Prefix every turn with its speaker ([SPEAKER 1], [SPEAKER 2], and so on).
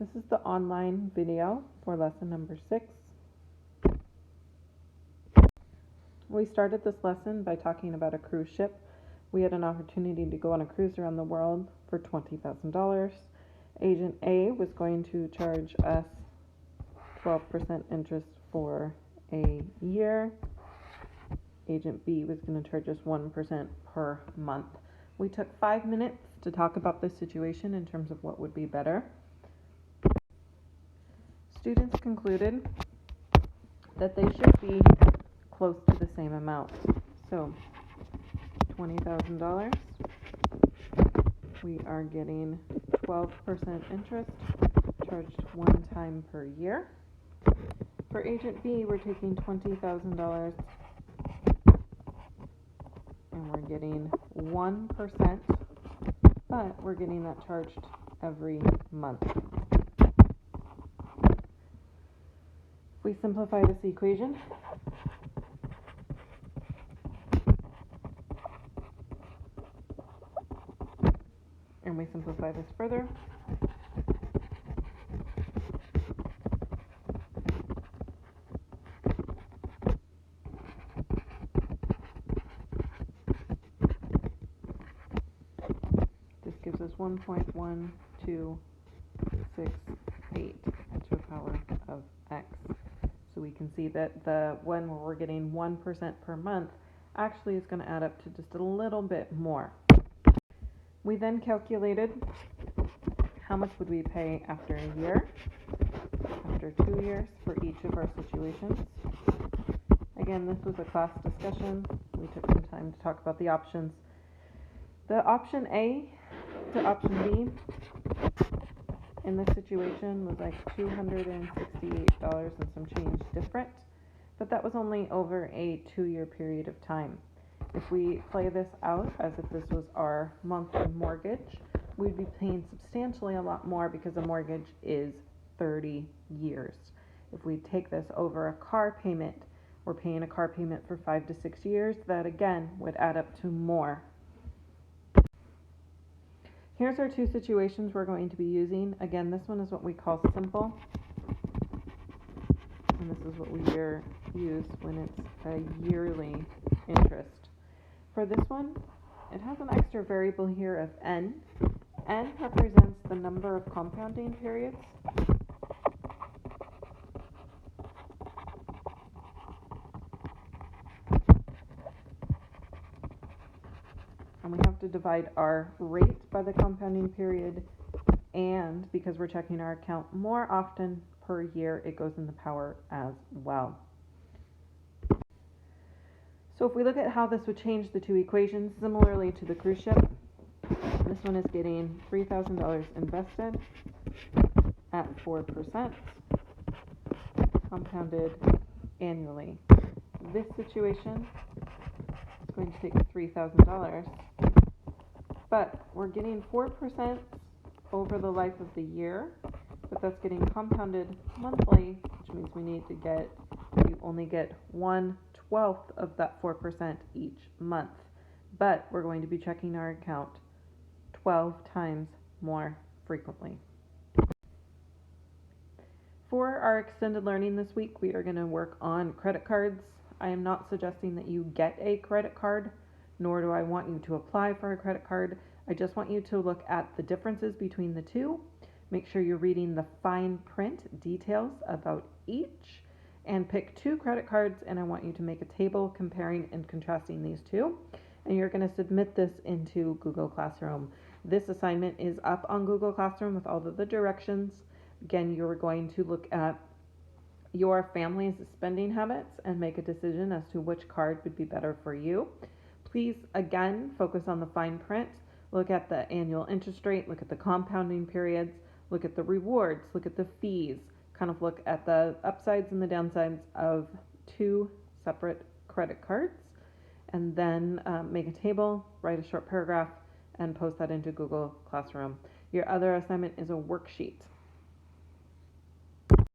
[SPEAKER 1] This is the online video for lesson number 6. We started this lesson by talking about a cruise ship. We had an opportunity to go on a cruise around the world for $20,000. Agent A was going to charge us 12% interest for a year. Agent B was going to charge us 1% per month. We took 5 minutes to talk about this situation in terms of what would be better. Students concluded that they should be close to the same amount. So $20,000, we are getting 12% interest charged one time per year. For Agent B, we're taking $20,000 and we're getting 1%, but we're getting that charged every month. If we simplify this equation, and we simplify this further, this gives us 1.1268 to the power of x. So we can see that the one where we're getting 1% per month actually is going to add up to just a little bit more. We then calculated how much would we pay after a year, after 2 years for each of our situations. Again, this was a class discussion. We took some time to talk about the options. The option A to option B in this situation was like $268 and some change different, but that was only over a 2-year period of time. If we play this out as if this was our monthly mortgage, we'd be paying substantially a lot more because a mortgage is 30 years. If we take this over a car payment, we're paying a car payment for 5 to 6 years. That again would add up to more. Here's our two situations we're going to be using. Again, this one is what we call simple, and this is what we use when it's a yearly interest. For this one, it has an extra variable here of n. N represents the number of compounding periods. And we have to divide our rate by the compounding period, and because we're checking our account more often per year, it goes in the power as well. So if we look at how this would change the two equations, similarly to the cruise ship, this one is getting $3,000 invested at 4%, compounded annually. This situation is going to take $3,000, but we're getting 4% over the life of the year, but that's getting compounded monthly, which means we only get 1/12 of that 4% each month, but we're going to be checking our account 12 times more frequently. For our extended learning this week, we are going to work on credit cards. I am not suggesting that you get a credit card, nor do I want you to apply for a credit card. I just want you to look at the differences between the two. Make sure you're reading the fine print details about each, and pick 2 credit cards, and I want you to make a table comparing and contrasting these two, and you're going to submit this into Google Classroom. This assignment is up on Google Classroom with all of the directions. Again, you're going to look at your family's spending habits and make a decision as to which card would be better for you. Please, again, focus on the fine print. Look at the annual interest rate, look at the compounding periods, look at the rewards, look at the fees, kind of look at the upsides and the downsides of 2 separate credit cards, and then make a table, write a short paragraph, and post that into Google Classroom. Your other assignment is a worksheet.